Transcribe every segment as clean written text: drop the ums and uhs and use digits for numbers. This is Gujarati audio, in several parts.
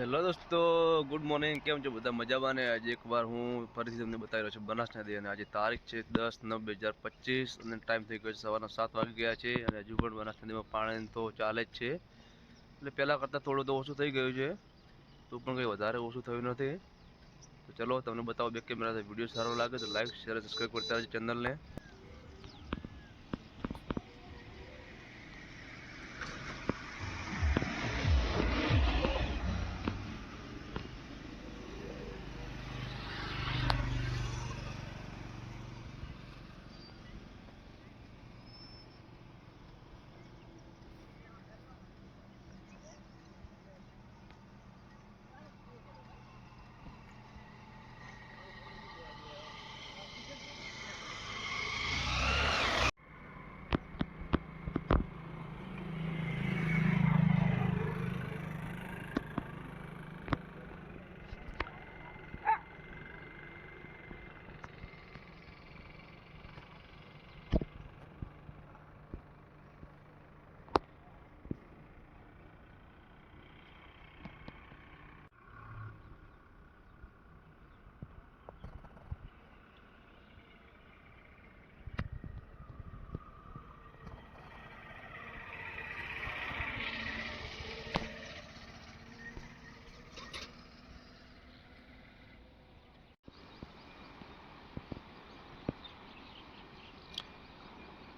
હેલો દોસ્તો, ગુડ મોર્નિંગ. કેમ છો બધા? મજામાં ને? આજે એકવાર હું ફરીથી તમને બતાવી રહ્યો છું બનાસ નદી. અને આજે તારીખ છે 10/9/2025 અને ટાઈમ થઈ ગયો છે સવારના 7 વાગી ગયા છે. અને હજુ પણ બનાસ નદીમાં પાણી તો ચાલે જ છે. એટલે પહેલાં કરતાં થોડું તો ઓછું થઈ ગયું છે, તો પણ કંઈ વધારે ઓછું થયું નથી. તો ચલો તમને બતાવો બે કેમેરાથી. વિડીયો સારો લાગે તો લાઈક શેર સબસ્ક્રાઈબ કરતા રહેજો ચેનલને.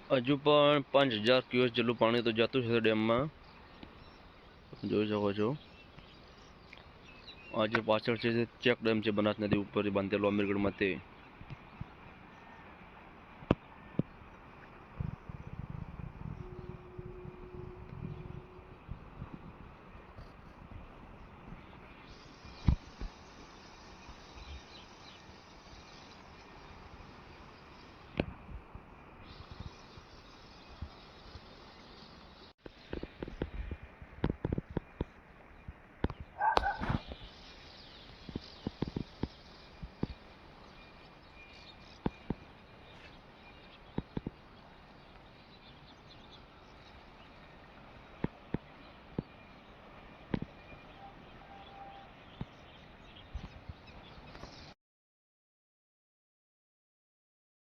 હજુ પણ 5000 ક્યુએસ જેટલું પાણી તો જતું છે ડેમમાં, જોઈ શકો છો. આજે પાછળ છે ચેક ડેમ છે બનાસ નદી ઉપર બાંધેલો અમીરગઢમાં તે.